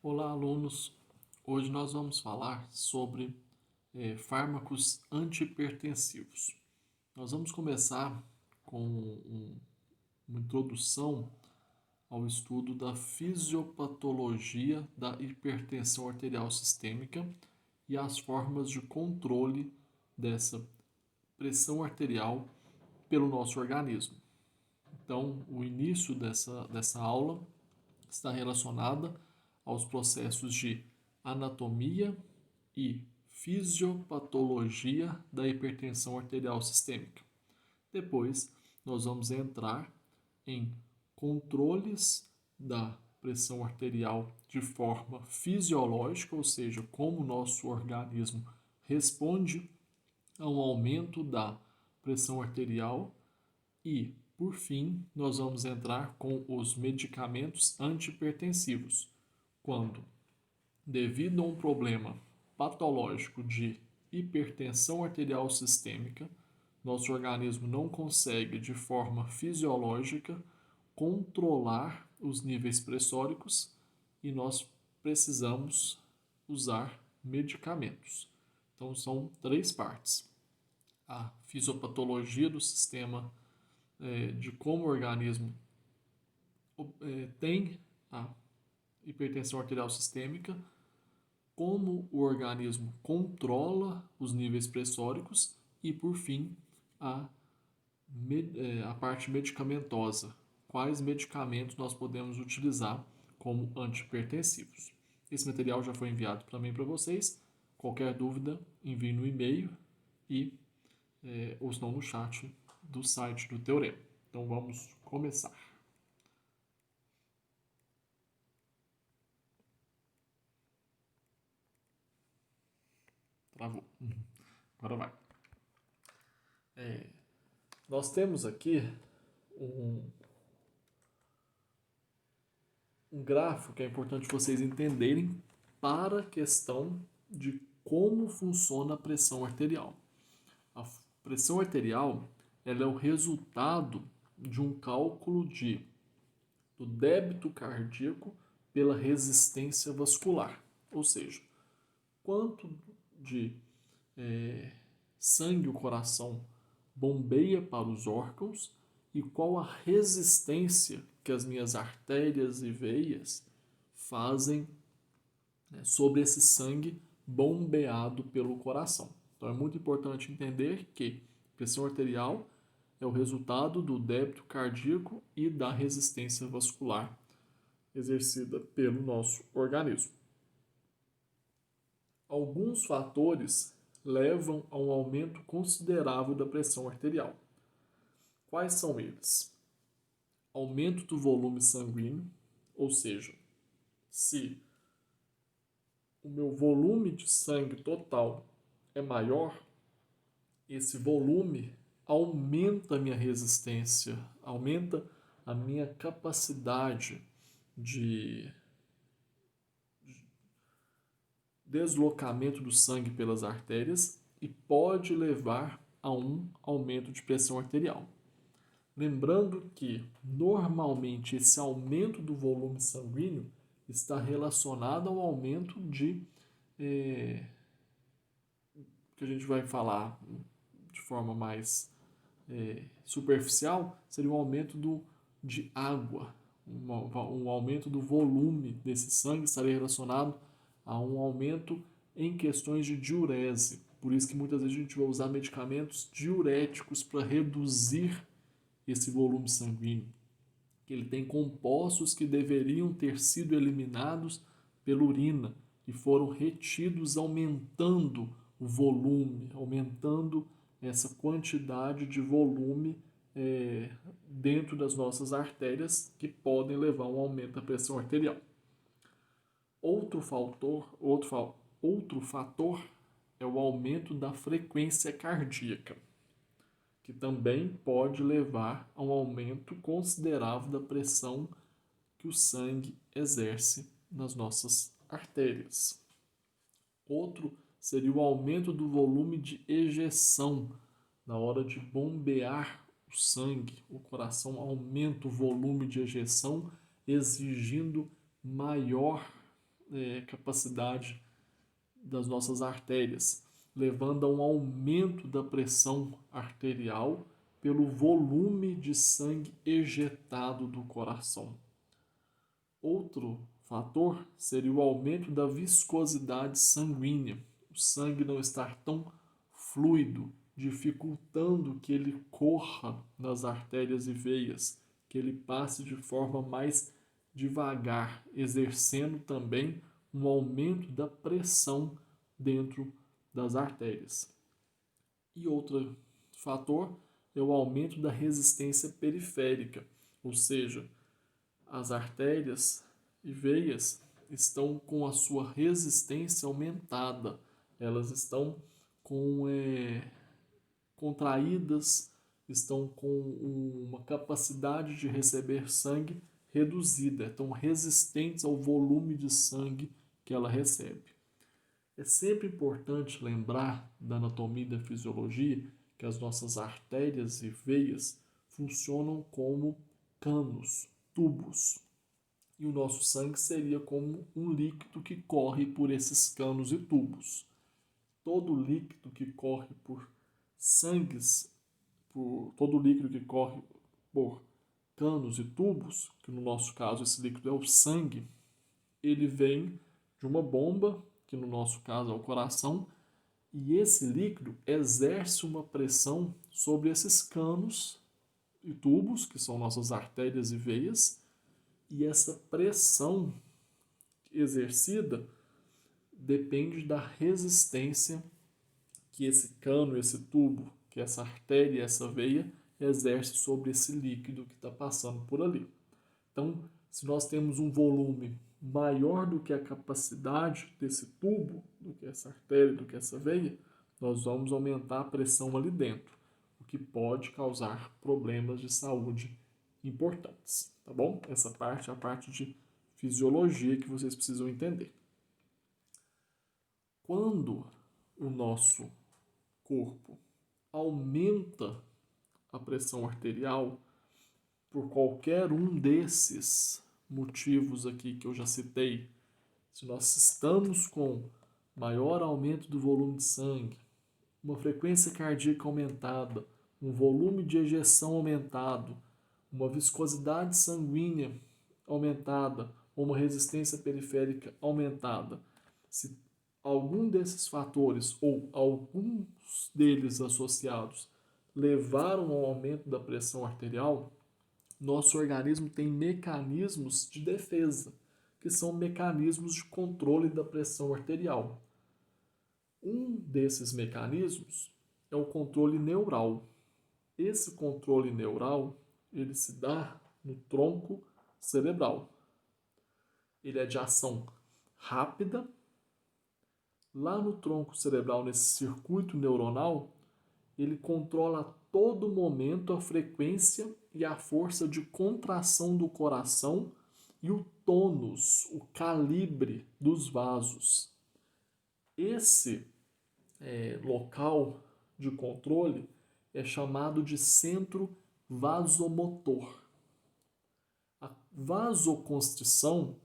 Olá, alunos. Hoje nós vamos falar sobre fármacos antihipertensivos. Nós vamos começar com uma introdução ao estudo da fisiopatologia da hipertensão arterial sistêmica e as formas de controle dessa pressão arterial pelo nosso organismo. Então, o início dessa aula está relacionada aos processos de anatomia e fisiopatologia da hipertensão arterial sistêmica. Depois, nós vamos entrar em controles da pressão arterial de forma fisiológica, ou seja, como o nosso organismo responde a um aumento da pressão arterial e, por fim, nós vamos entrar com os medicamentos antihipertensivos, quando, devido a um problema patológico de hipertensão arterial sistêmica, nosso organismo não consegue, de forma fisiológica, controlar os níveis pressóricos e nós precisamos usar medicamentos. Então, são três partes: a fisiopatologia do sistema, de como o organismo tem a hipertensão arterial sistêmica, como o organismo controla os níveis pressóricos e, por fim, a, a parte medicamentosa. Quais medicamentos nós podemos utilizar como antihipertensivos? Esse material já foi enviado também para vocês. Qualquer dúvida, envie no e-mail e ou se não no chat do site do Teorema. Então vamos começar. Travou. Agora vai. Nós temos aqui um, um gráfico que é importante vocês entenderem para a questão de como funciona a pressão arterial. A pressão arterial ela é o resultado de um cálculo do débito cardíaco pela resistência vascular, ou seja, quanto de sangue o coração bombeia para os órgãos e qual a resistência que as minhas artérias e veias fazem, sobre esse sangue bombeado pelo coração. Então é muito importante entender que pressão arterial é o resultado do débito cardíaco e da resistência vascular exercida pelo nosso organismo. Alguns fatores levam a um aumento considerável da pressão arterial. Quais são eles? Aumento do volume sanguíneo, ou seja, se o meu volume de sangue total é maior, esse volume aumenta a minha resistência, aumenta a minha capacidade de deslocamento do sangue pelas artérias e pode levar a um aumento de pressão arterial. Lembrando que, normalmente, esse aumento do volume sanguíneo está relacionado ao aumento que a gente vai falar de forma mais superficial, seria um aumento de água. Um aumento do volume desse sangue estaria relacionado a um aumento em questões de diurese. Por isso que muitas vezes a gente vai usar medicamentos diuréticos para reduzir esse volume sanguíneo. Ele tem compostos que deveriam ter sido eliminados pela urina e foram retidos, aumentando o volume, aumentando essa quantidade de volume dentro das nossas artérias, que podem levar a um aumento da pressão arterial. Outro fator é o aumento da frequência cardíaca, que também pode levar a um aumento considerável da pressão que o sangue exerce nas nossas artérias. Outro seria o aumento do volume de ejeção. Na hora de bombear o sangue, o coração aumenta o volume de ejeção, exigindo maior capacidade das nossas artérias, levando a um aumento da pressão arterial pelo volume de sangue ejetado do coração. Outro fator seria o aumento da viscosidade sanguínea, o sangue não estar tão fluido, dificultando que ele corra nas artérias e veias, que ele passe de forma mais devagar, exercendo também um aumento da pressão dentro das artérias. E outro fator é o aumento da resistência periférica, ou seja, as artérias e veias estão com a sua resistência aumentada, elas estão contraídas, estão com uma capacidade de receber sangue reduzida, estão resistentes ao volume de sangue que ela recebe. É sempre importante lembrar da anatomia e da fisiologia que as nossas artérias e veias funcionam como canos, tubos. E o nosso sangue seria como um líquido que corre por esses canos e tubos. Todo líquido que corre por todo líquido que corre por canos e tubos, que no nosso caso esse líquido é o sangue, ele vem de uma bomba, que no nosso caso é o coração, e esse líquido exerce uma pressão sobre esses canos e tubos, que são nossas artérias e veias, e essa pressão exercida depende da resistência que esse cano, esse tubo, que essa artéria e essa veia exerce sobre esse líquido que está passando por ali. Então, se nós temos um volume maior do que a capacidade desse tubo, do que essa artéria, do que essa veia, nós vamos aumentar a pressão ali dentro, o que pode causar problemas de saúde importantes, tá bom? Essa parte é a parte de fisiologia que vocês precisam entender. Quando o nosso corpo aumenta a pressão arterial por qualquer um desses motivos aqui que eu já citei, se nós estamos com maior aumento do volume de sangue, uma frequência cardíaca aumentada, um volume de ejeção aumentado, uma viscosidade sanguínea aumentada ou uma resistência periférica aumentada, se algum desses fatores ou alguns deles associados levaram ao aumento da pressão arterial, nosso organismo tem mecanismos de defesa, que são mecanismos de controle da pressão arterial. Um desses mecanismos é o controle neural. Esse controle neural, ele se dá no tronco cerebral. Ele é de ação rápida. Lá no tronco cerebral, nesse circuito neuronal, ele controla a todo momento a frequência e a força de contração do coração e o tônus, o calibre dos vasos. Esse local de controle é chamado de centro vasomotor. A vasoconstrição,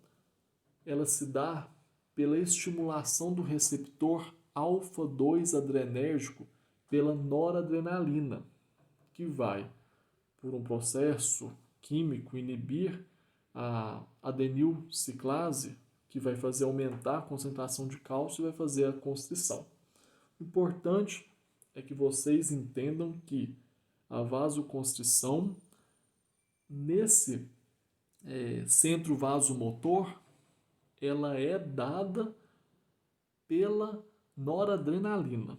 ela se dá pela estimulação do receptor alfa-2 adrenérgico pela noradrenalina, que vai, por um processo químico, inibir a adenilciclase, que vai fazer aumentar a concentração de cálcio e vai fazer a constrição. O importante é que vocês entendam que a vasoconstrição, nesse centro vasomotor, ela é dada pela noradrenalina.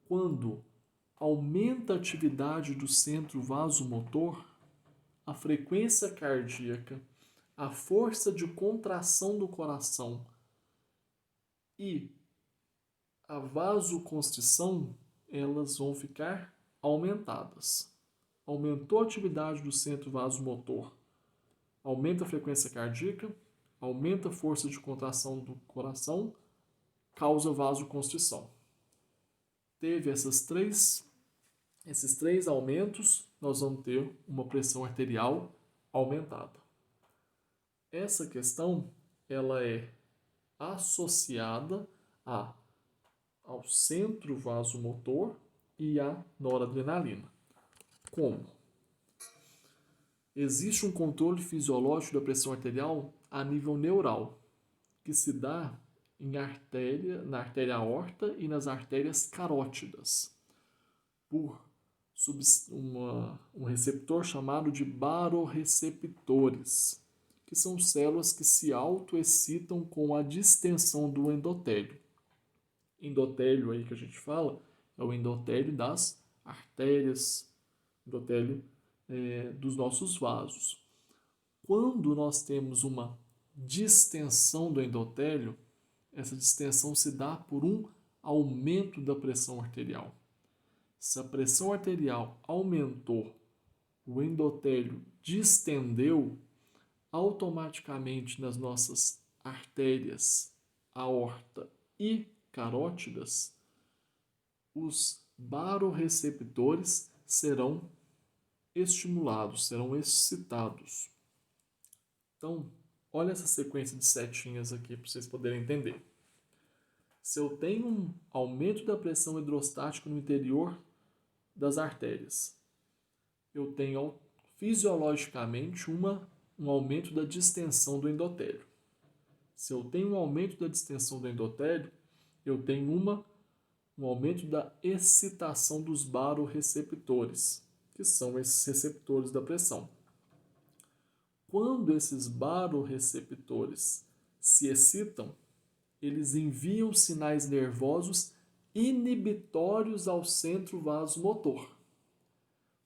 Quando aumenta a atividade do centro vasomotor, a frequência cardíaca, a força de contração do coração e a vasoconstrição, elas vão ficar aumentadas. Aumentou a atividade do centro vasomotor, aumenta a frequência cardíaca, aumenta a força de contração do coração, causa vasoconstrição. Teve esses três aumentos, nós vamos ter uma pressão arterial aumentada. Essa questão ela é associada ao centro vasomotor e à noradrenalina. Como? Existe um controle fisiológico da pressão arterial a nível neural, que se dá na artéria aorta e nas artérias carótidas, por um receptor chamado de barorreceptores, que são células que se autoexcitam com a distensão do endotélio. Endotélio aí que a gente fala é o endotélio das artérias, endotélio dos nossos vasos. Quando nós temos uma distensão do endotélio, essa distensão se dá por um aumento da pressão arterial. Se a pressão arterial aumentou, o endotélio distendeu, automaticamente nas nossas artérias, aorta e carótidas, os barorreceptores serão estimulados, serão excitados. Então, olha essa sequência de setinhas aqui para vocês poderem entender. Se eu tenho um aumento da pressão hidrostática no interior das artérias, eu tenho fisiologicamente um aumento da distensão do endotélio. Se eu tenho um aumento da distensão do endotélio, eu tenho um aumento da excitação dos barorreceptores, que são esses receptores da pressão. Quando esses barorreceptores se excitam, eles enviam sinais nervosos inibitórios ao centro vasomotor.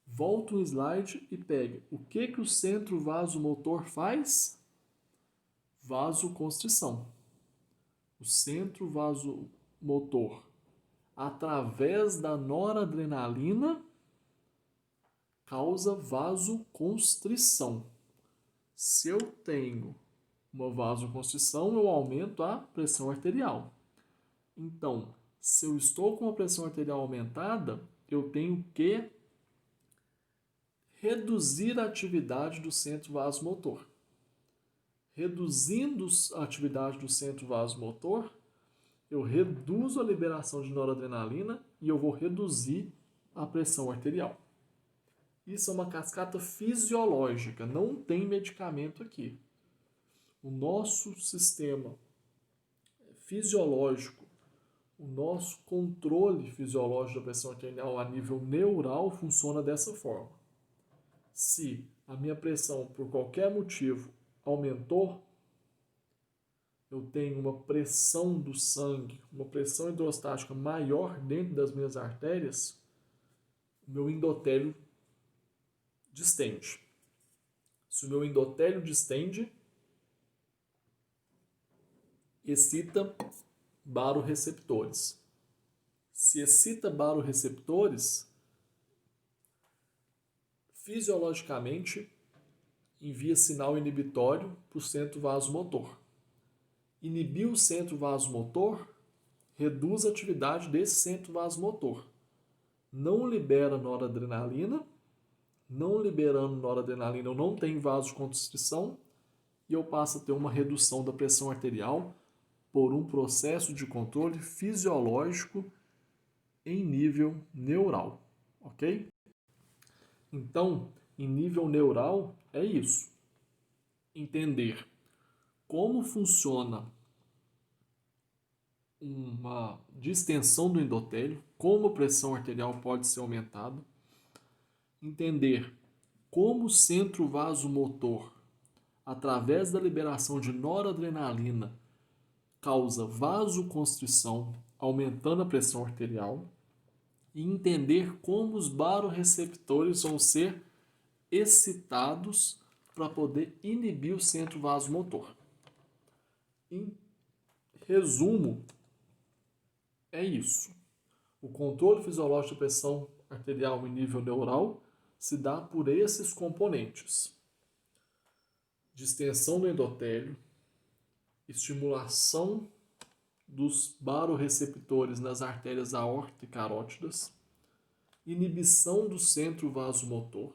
Volta um slide e pega. O que o centro vasomotor faz? Vasoconstrição. O centro vasomotor, através da noradrenalina, causa vasoconstrição. Se eu tenho uma vasoconstrição, eu aumento a pressão arterial. Então, se eu estou com a pressão arterial aumentada, eu tenho que reduzir a atividade do centro vasomotor. Reduzindo a atividade do centro vasomotor, eu reduzo a liberação de noradrenalina e eu vou reduzir a pressão arterial. Isso é uma cascata fisiológica, não tem medicamento aqui. O nosso sistema fisiológico, o nosso controle fisiológico da pressão arterial a nível neural funciona dessa forma. Se a minha pressão, por qualquer motivo, aumentou, eu tenho uma pressão do sangue, uma pressão hidrostática maior dentro das minhas artérias, o meu endotélio distende. Se o meu endotélio distende, excita barorreceptores. Se excita barorreceptores, fisiologicamente envia sinal inibitório para o centro vasomotor. Inibir o centro vasomotor reduz a atividade desse centro vasomotor. Não libera noradrenalina. Não liberando noradrenalina, eu não tenho vasoconstrição e eu passo a ter uma redução da pressão arterial por um processo de controle fisiológico em nível neural, ok? Então, em nível neural, é isso. Entender como funciona uma distensão do endotélio, como a pressão arterial pode ser aumentada, entender como o centro vasomotor, através da liberação de noradrenalina, causa vasoconstrição, aumentando a pressão arterial, e entender como os barorreceptores vão ser excitados para poder inibir o centro vasomotor. Em resumo, é isso. O controle fisiológico da pressão arterial em nível neural se dá por esses componentes: distensão do endotélio, estimulação dos barorreceptores nas artérias aórtica e carótidas, inibição do centro vasomotor,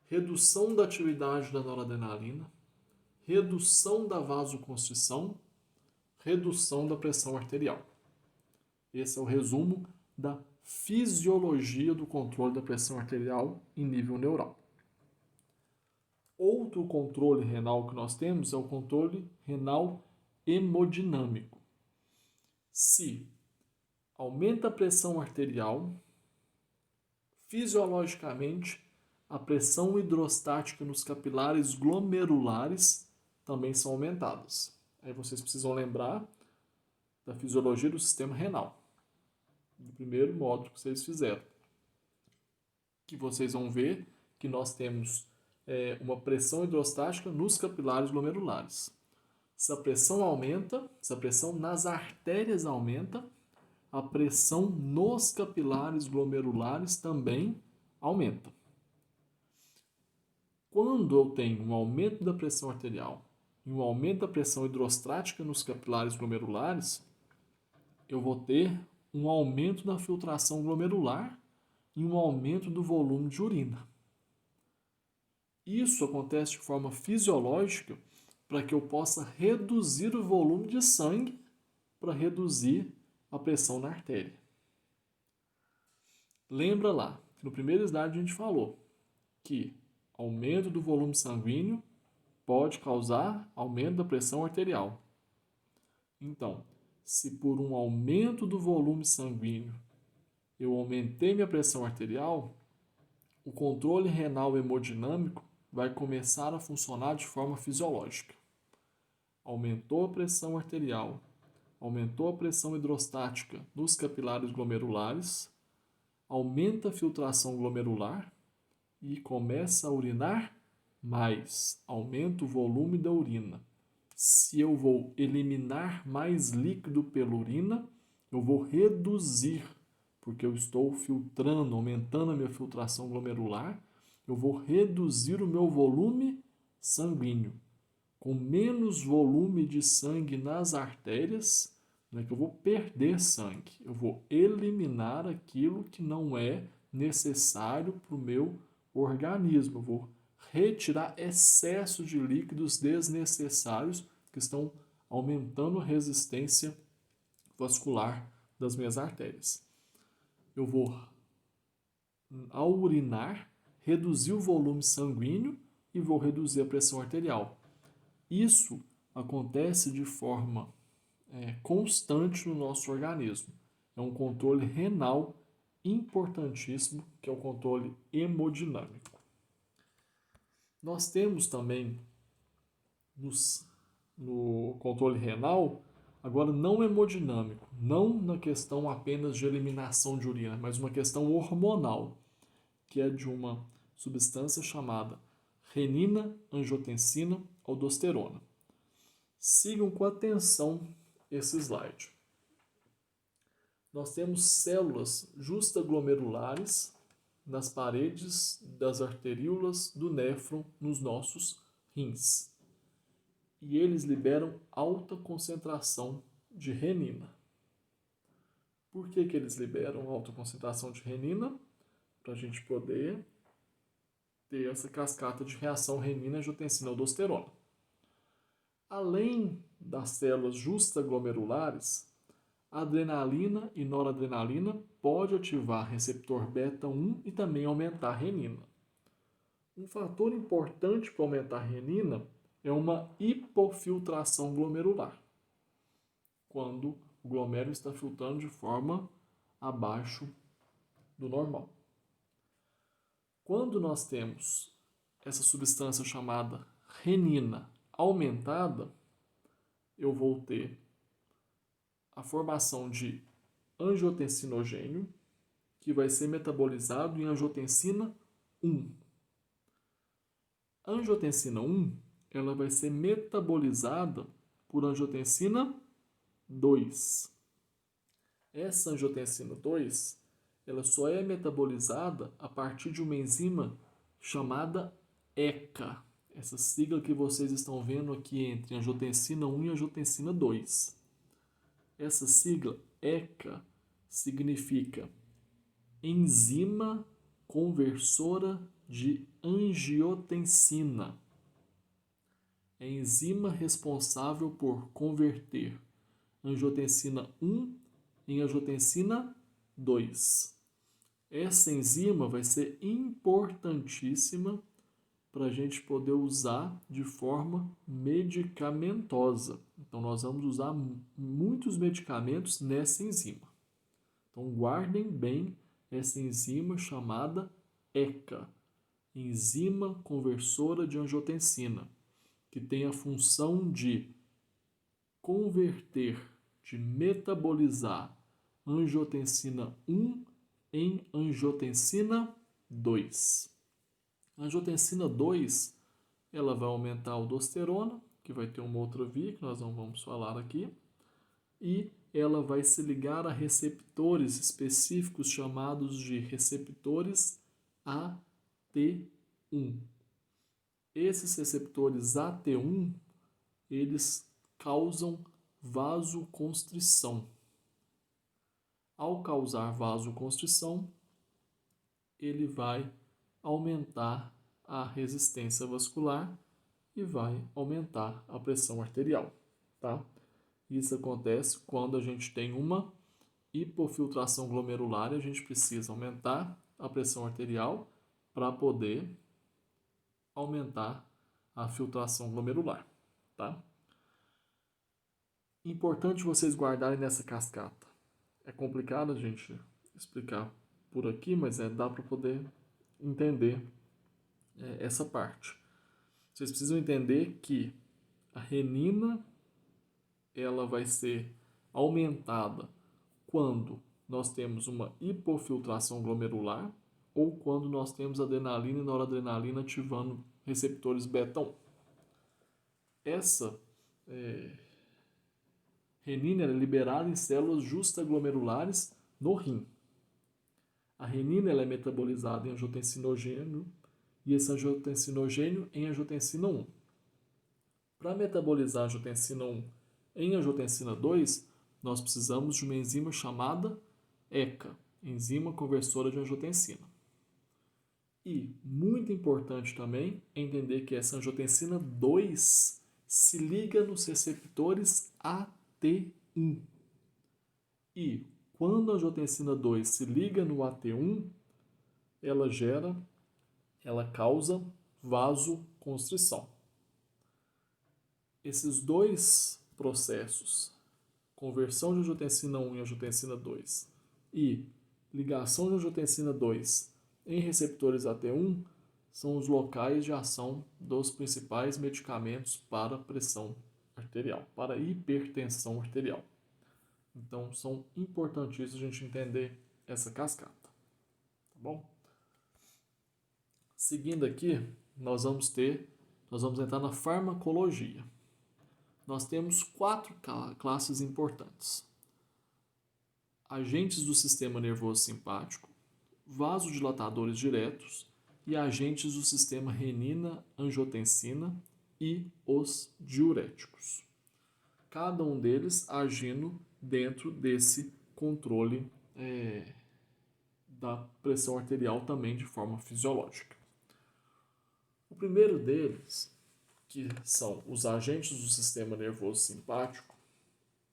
redução da atividade da noradrenalina, redução da vasoconstrição, redução da pressão arterial. Esse é o resumo da fisiologia do controle da pressão arterial em nível neural. Outro controle renal que nós temos é o controle renal hemodinâmico. Se aumenta a pressão arterial, fisiologicamente, a pressão hidrostática nos capilares glomerulares também são aumentadas. Aí vocês precisam lembrar da fisiologia do sistema renal, do primeiro módulo que vocês fizeram. Que vocês vão ver que nós temos uma pressão hidrostática nos capilares glomerulares. Se a pressão aumenta, se a pressão nas artérias aumenta, a pressão nos capilares glomerulares também aumenta. Quando eu tenho um aumento da pressão arterial e um aumento da pressão hidrostática nos capilares glomerulares, eu vou ter um aumento da filtração glomerular e um aumento do volume de urina. Isso acontece de forma fisiológica para que eu possa reduzir o volume de sangue para reduzir a pressão na artéria. Lembra lá, que no primeiro slide a gente falou que aumento do volume sanguíneo pode causar aumento da pressão arterial. Então, se por um aumento do volume sanguíneo eu aumentei minha pressão arterial, o controle renal hemodinâmico vai começar a funcionar de forma fisiológica. Aumentou a pressão arterial, aumentou a pressão hidrostática nos capilares glomerulares, aumenta a filtração glomerular e começa a urinar mais, aumenta o volume da urina. Se eu vou eliminar mais líquido pela urina, eu vou reduzir, porque eu estou filtrando, aumentando a minha filtração glomerular, eu vou reduzir o meu volume sanguíneo. Com menos volume de sangue nas artérias, não é que eu vou perder sangue, eu vou eliminar aquilo que não é necessário para o meu organismo, eu vou retirar excesso de líquidos desnecessários que estão aumentando a resistência vascular das minhas artérias. Eu vou, ao urinar, reduzir o volume sanguíneo e vou reduzir a pressão arterial. Isso acontece de forma constante no nosso organismo. É um controle renal importantíssimo, que é o controle hemodinâmico. Nós temos também no controle renal, agora não hemodinâmico, não na questão apenas de eliminação de urina, mas uma questão hormonal, que é de uma substância chamada renina, angiotensina, aldosterona. Sigam com atenção esse slide. Nós temos células justaglomerulares nas paredes das arteríolas do néfron nos nossos rins. E eles liberam alta concentração de renina. Por que eles liberam alta concentração de renina? Para a gente poder ter essa cascata de reação renina-angiotensina-aldosterona. Além das células justaglomerulares, a adrenalina e noradrenalina pode ativar receptor beta-1 e também aumentar a renina. Um fator importante para aumentar a renina é uma hipofiltração glomerular, quando o glomérulo está filtrando de forma abaixo do normal. Quando nós temos essa substância chamada renina aumentada, eu vou ter a formação de angiotensinogênio, que vai ser metabolizado em angiotensina 1. A angiotensina 1 ela vai ser metabolizada por angiotensina 2. Essa angiotensina 2 ela só é metabolizada a partir de uma enzima chamada ECA. Essa sigla que vocês estão vendo aqui entre angiotensina 1 e angiotensina 2. Essa sigla ECA significa enzima conversora de angiotensina. é a enzima responsável por converter angiotensina 1 em angiotensina 2. Essa enzima vai ser importantíssima para a gente poder usar de forma medicamentosa. Então, nós vamos usar muitos medicamentos nessa enzima. Então, guardem bem essa enzima chamada ECA, enzima conversora de angiotensina, que tem a função de converter, de metabolizar angiotensina 1 em angiotensina 2. A angiotensina 2, ela vai aumentar a aldosterona, que vai ter uma outra via que nós não vamos falar aqui, e ela vai se ligar a receptores específicos chamados de receptores AT1. Esses receptores AT1, eles causam vasoconstrição. Ao causar vasoconstrição, ele vai aumentar a resistência vascular e vai aumentar a pressão arterial, tá? Isso acontece quando a gente tem uma hipofiltração glomerular e a gente precisa aumentar a pressão arterial para poder aumentar a filtração glomerular, tá? Importante vocês guardarem nessa cascata. É complicado a gente explicar por aqui, mas dá para poder entender essa parte. Vocês precisam entender que a renina ela vai ser aumentada quando nós temos uma hipofiltração glomerular ou quando nós temos adrenalina e noradrenalina ativando receptores beta-1. Essa renina é liberada em células justaglomerulares no rim. A renina ela é metabolizada em angiotensinogênio e esse angiotensinogênio em angiotensina 1. Para metabolizar a angiotensina 1 em angiotensina 2, nós precisamos de uma enzima chamada ECA, enzima conversora de angiotensina. E, muito importante também, entender que essa angiotensina 2 se liga nos receptores AT1. E, quando a angiotensina 2 se liga no AT1, ela causa vasoconstrição. Esses dois processos, conversão de angiotensina 1 em angiotensina 2 e ligação de angiotensina 2 em receptores AT1, são os locais de ação dos principais medicamentos para pressão arterial, para hipertensão arterial. Então, são importantíssimos a gente entender essa cascata, tá bom? Seguindo aqui, nós vamos entrar na farmacologia. Nós temos 4 classes importantes: agentes do sistema nervoso simpático, vasodilatadores diretos e agentes do sistema renina-angiotensina e os diuréticos. Cada um deles agindo dentro desse controle da pressão arterial também de forma fisiológica. O primeiro deles, que são os agentes do sistema nervoso simpático,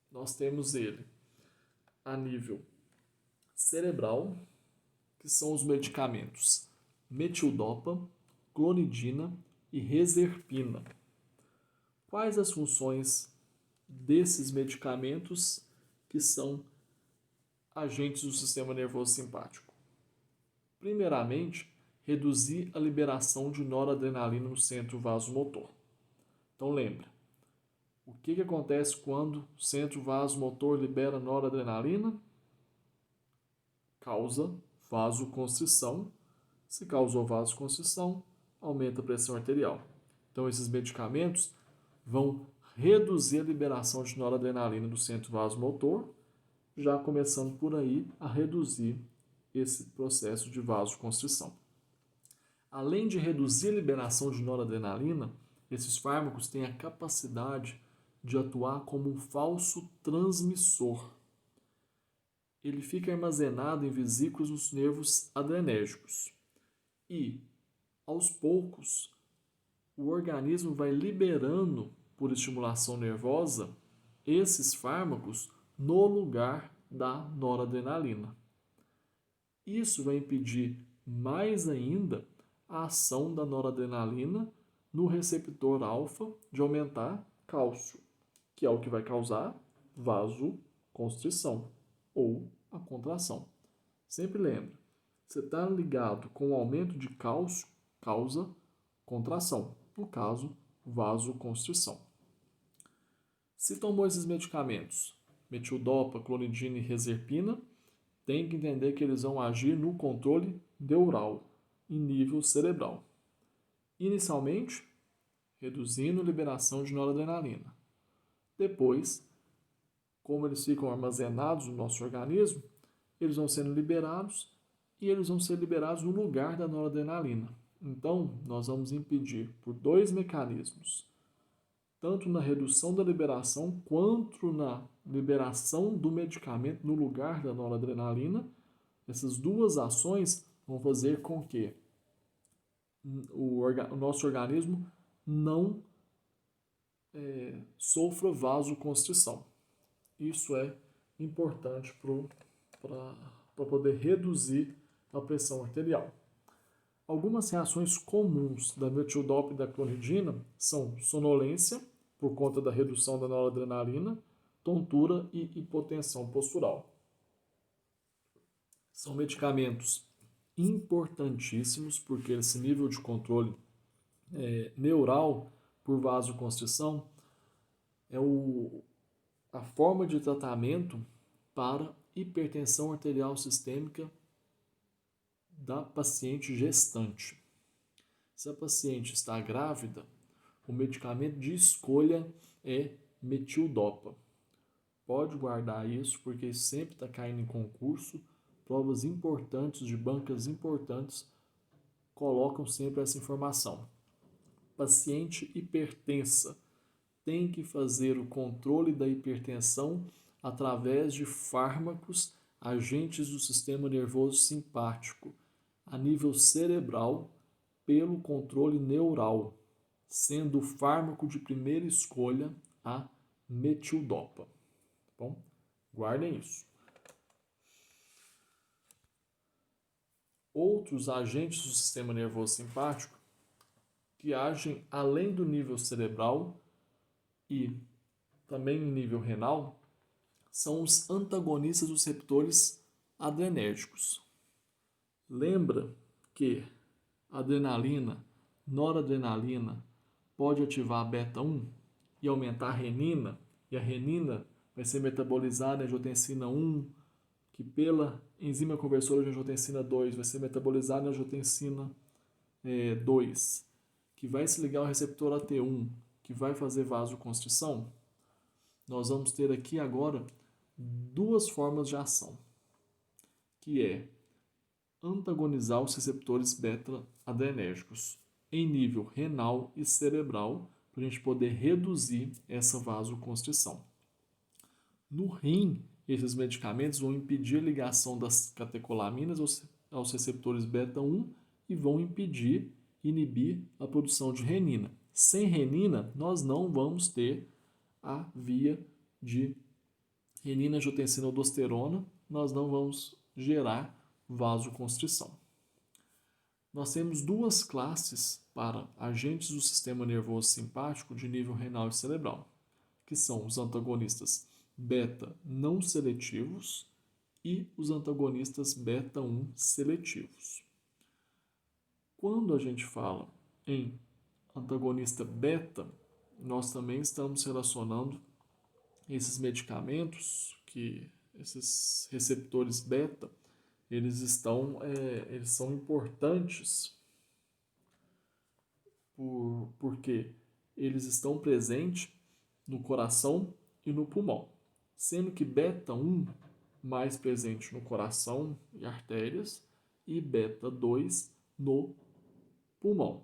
nós temos ele a nível cerebral, que são os medicamentos metildopa, clonidina e reserpina. Quais as funções desses medicamentos que são agentes do sistema nervoso simpático? Primeiramente, reduzir a liberação de noradrenalina no centro vasomotor. Então lembra, o que acontece quando o centro vasomotor libera noradrenalina? Causa vasoconstrição. Se causou vasoconstrição, aumenta a pressão arterial. Então esses medicamentos vão reduzir a liberação de noradrenalina do centro vasomotor, já começando por aí a reduzir esse processo de vasoconstrição. Além de reduzir a liberação de noradrenalina, esses fármacos têm a capacidade de atuar como um falso transmissor. Ele fica armazenado em vesículas nos nervos adrenérgicos e, aos poucos, o organismo vai liberando, por estimulação nervosa, esses fármacos no lugar da noradrenalina. Isso vai impedir mais ainda a ação da noradrenalina no receptor alfa de aumentar cálcio, que é o que vai causar vasoconstrição ou a contração. Sempre lembre, você está ligado com o aumento de cálcio, causa contração, no caso, vasoconstrição. Se tomou esses medicamentos, metildopa, clonidina e reserpina, tem que entender que eles vão agir no controle neural, em nível cerebral. Inicialmente, reduzindo a liberação de noradrenalina. Depois, como eles ficam armazenados no nosso organismo, eles vão sendo liberados e eles vão ser liberados no lugar da noradrenalina. Então, nós vamos impedir por dois mecanismos, tanto na redução da liberação quanto na liberação do medicamento no lugar da noradrenalina. Essas duas ações vão fazer com que o nosso organismo não sofra vasoconstrição. Isso é importante para poder reduzir a pressão arterial. Algumas reações comuns da metildopa e da clonidina são sonolência, por conta da redução da noradrenalina, tontura e hipotensão postural. São medicamentos importantíssimos, porque esse nível de controle neural por vasoconstrição é a forma de tratamento para hipertensão arterial sistêmica da paciente gestante. Se a paciente está grávida, o medicamento de escolha é metildopa. Pode guardar isso, porque isso sempre está caindo em concurso. Provas importantes, de bancas importantes, colocam sempre essa informação. Paciente hipertensa tem que fazer o controle da hipertensão através de fármacos, agentes do sistema nervoso simpático, a nível cerebral, pelo controle neural, sendo o fármaco de primeira escolha a metildopa. Bom, guardem isso. Outros agentes do sistema nervoso simpático que agem além do nível cerebral e também em nível renal são os antagonistas dos receptores adrenérgicos. Lembra que adrenalina, noradrenalina, pode ativar a beta-1 e aumentar a renina, e a renina vai ser metabolizada em angiotensina 1, que pela enzima conversora de angiotensina 2 vai ser metabolizada em angiotensina 2, que vai se ligar ao receptor AT1, que vai fazer vasoconstrição. Nós vamos ter aqui agora duas formas de ação, que é antagonizar os receptores beta-adrenérgicos em nível renal e cerebral, para a gente poder reduzir essa vasoconstrição. No rim, esses medicamentos vão impedir a ligação das catecolaminas aos receptores beta-1 e vão inibir a produção de renina. Sem renina, nós não vamos ter a via de renina-angiotensina-aldosterona, nós não vamos gerar vasoconstrição. Nós temos duas classes para agentes do sistema nervoso simpático de nível renal e cerebral, que são os antagonistas beta não seletivos e os antagonistas beta-1 seletivos. Quando a gente fala em antagonista beta, nós também estamos relacionando esses medicamentos, que esses receptores beta, eles são importantes porque eles estão presentes no coração e no pulmão, sendo que beta-1 mais presente no coração e artérias e beta-2 no pulmão.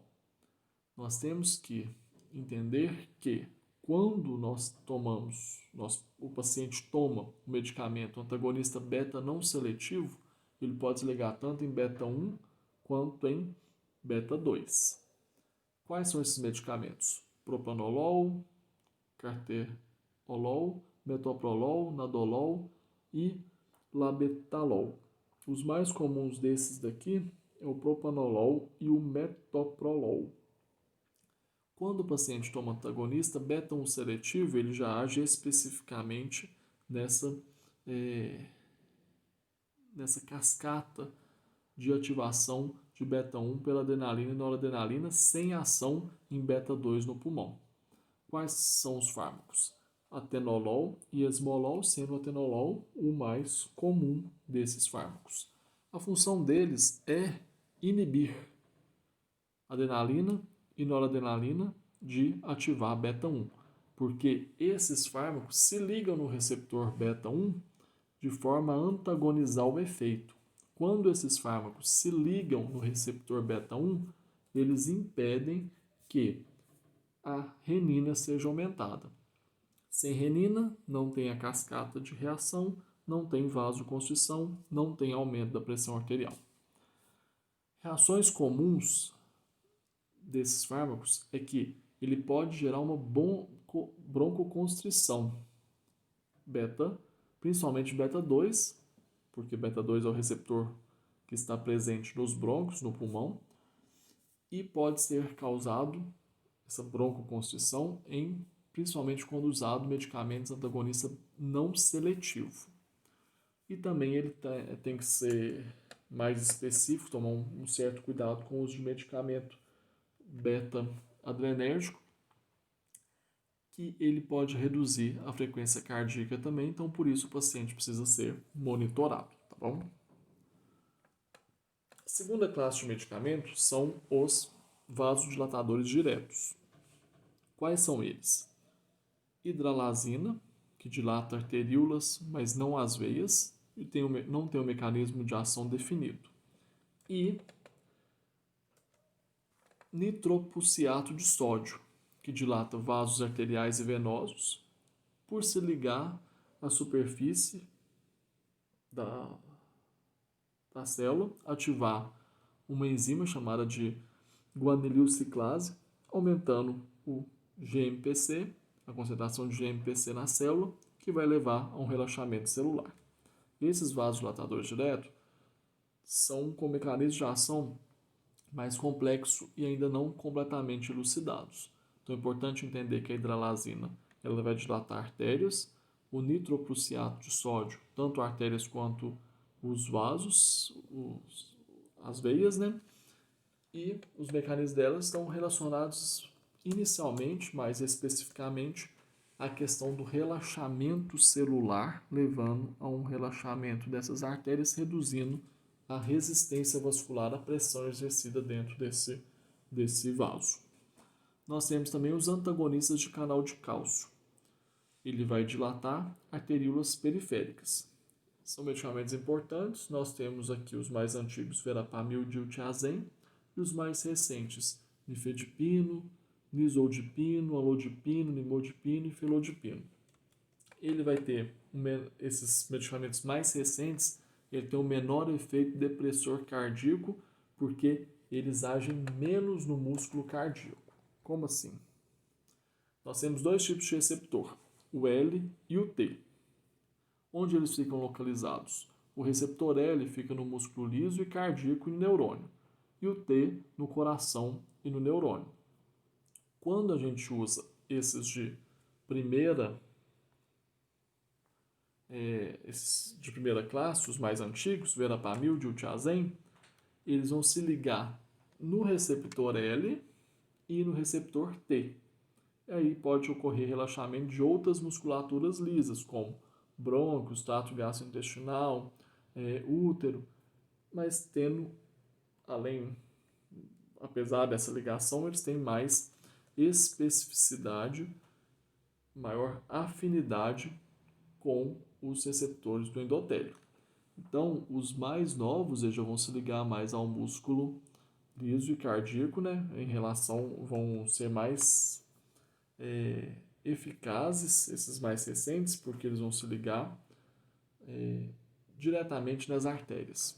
Nós temos que entender que quando o paciente toma o medicamento antagonista beta não seletivo, ele pode se ligar tanto em beta-1 quanto em beta-2. Quais são esses medicamentos? Propranolol, carvedilol, metoprolol, nadolol e labetalol. Os mais comuns desses daqui é o propranolol e o metoprolol. Quando o paciente toma antagonista beta-1 seletivo, ele já age especificamente nessa cascata de ativação de beta-1 pela adrenalina e noradrenalina sem ação em beta-2 no pulmão. Quais são os fármacos? Atenolol e esmolol, sendo o atenolol o mais comum desses fármacos. A função deles é inibir adrenalina e noradrenalina de ativar beta-1, porque esses fármacos se ligam no receptor beta-1 de forma a antagonizar o efeito. Quando esses fármacos se ligam no receptor beta-1, eles impedem que a renina seja aumentada. Sem renina, não tem a cascata de reação, não tem vasoconstrição, não tem aumento da pressão arterial. Reações comuns desses fármacos é que ele pode gerar uma broncoconstrição principalmente beta-2, porque beta-2 é o receptor que está presente nos brônquios, no pulmão, e pode ser causado essa broncoconstrição principalmente quando usado medicamentos antagonistas não seletivo. E também ele tem que ser mais específico, tomar um certo cuidado com o uso de medicamento beta-adrenérgico, que ele pode reduzir a frequência cardíaca também, então por isso o paciente precisa ser monitorado, tá bom? A segunda classe de medicamentos são os vasodilatadores diretos. Quais são eles? Hidralazina, que dilata arteríolas, mas não as veias, e não tem um mecanismo de ação definido. E nitroprusiato de sódio, que dilata vasos arteriais e venosos, por se ligar à superfície da célula, ativar uma enzima chamada de guanililciclase, aumentando o GMPC, a concentração de GMPC na célula, que vai levar a um relaxamento celular. Esses vasodilatadores diretos são com mecanismos de ação mais complexo e ainda não completamente elucidados. Então é importante entender que a hidralazina ela vai dilatar artérias, o nitroprusiato de sódio, tanto artérias quanto os vasos, as veias, né? E os mecanismos delas estão relacionados inicialmente, mais especificamente, à questão do relaxamento celular, levando a um relaxamento dessas artérias, reduzindo a resistência vascular à pressão exercida dentro desse vaso. Nós temos também os antagonistas de canal de cálcio. Ele vai dilatar arteríolas periféricas. São medicamentos importantes. Nós temos aqui os mais antigos, verapamil, diltiazem, e os mais recentes, nifedipino, nizodipino, alodipino, nimodipino e felodipino. Ele vai ter, esses medicamentos mais recentes, ele tem um menor efeito depressor cardíaco, porque eles agem menos no músculo cardíaco. Como assim? Nós temos dois tipos de receptor, o L e o T. Onde eles ficam localizados? O receptor L fica no músculo liso e cardíaco e no neurônio, e o T no coração e no neurônio. Quando a gente usa esses de primeira classe, os mais antigos, verapamil, diltiazem, eles vão se ligar no receptor L e no receptor T. E aí pode ocorrer relaxamento de outras musculaturas lisas, como brônquios, trato gastrointestinal, útero, mas apesar dessa ligação, eles têm mais especificidade, maior afinidade com os receptores do endotélio. Então, os mais novos eles já vão se ligar mais ao músculo liso e cardíaco, né? Vão ser mais eficazes, esses mais recentes, porque eles vão se ligar diretamente nas artérias,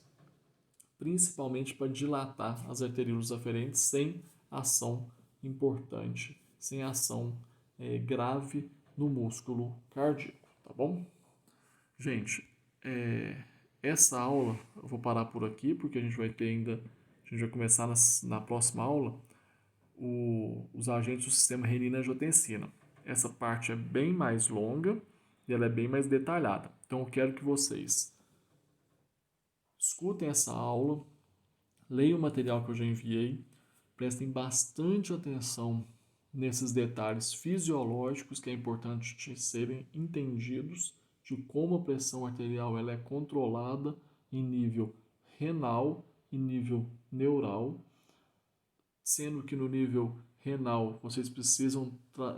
principalmente para dilatar as arteríolas aferentes sem ação importante, sem ação grave no músculo cardíaco, tá bom? Gente, essa aula eu vou parar por aqui, porque a gente vai ter ainda, a gente vai começar na próxima aula, os agentes do sistema renina-angiotensina. Essa parte é bem mais longa e ela é bem mais detalhada. Então eu quero que vocês escutem essa aula, leiam o material que eu já enviei, prestem bastante atenção nesses detalhes fisiológicos que é importante de serem entendidos, de como a pressão arterial ela é controlada em nível renal e nível neural, sendo que no nível renal vocês precisam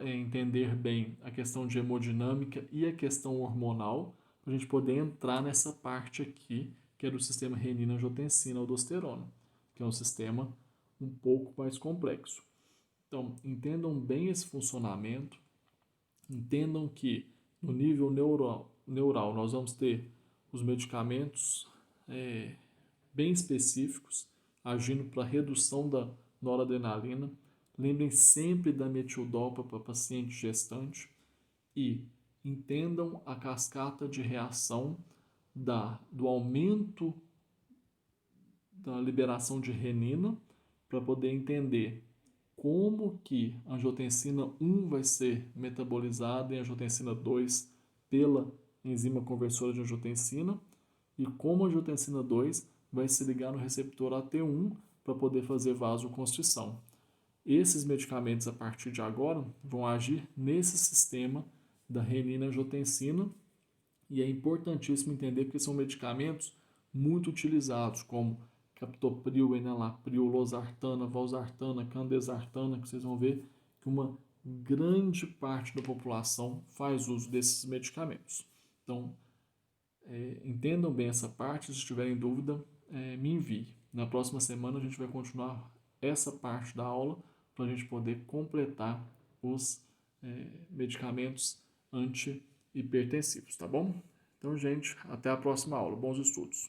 entender bem a questão de hemodinâmica e a questão hormonal, para a gente poder entrar nessa parte aqui, que é do sistema renina-angiotensina-aldosterona, que é um sistema um pouco mais complexo. Então, entendam bem esse funcionamento, entendam que no nível neural nós vamos ter os medicamentos bem específicos, agindo para redução da noradrenalina. Lembrem sempre da metildopa para paciente gestante e entendam a cascata de reação do aumento da liberação de renina para poder entender como que a angiotensina 1 vai ser metabolizada em angiotensina 2 pela enzima conversora de angiotensina e como a angiotensina 2 vai se ligar no receptor AT1 para poder fazer vasoconstrição. Esses medicamentos, a partir de agora, vão agir nesse sistema da renina-angiotensina e é importantíssimo entender que são medicamentos muito utilizados, como captopril, enalapril, losartana, valsartana, candesartana, que vocês vão ver que uma grande parte da população faz uso desses medicamentos. Então, entendam bem essa parte, se tiverem dúvida, me envie. Na próxima semana a gente vai continuar essa parte da aula para a gente poder completar os medicamentos antihipertensivos, tá bom? Então, gente, até a próxima aula. Bons estudos!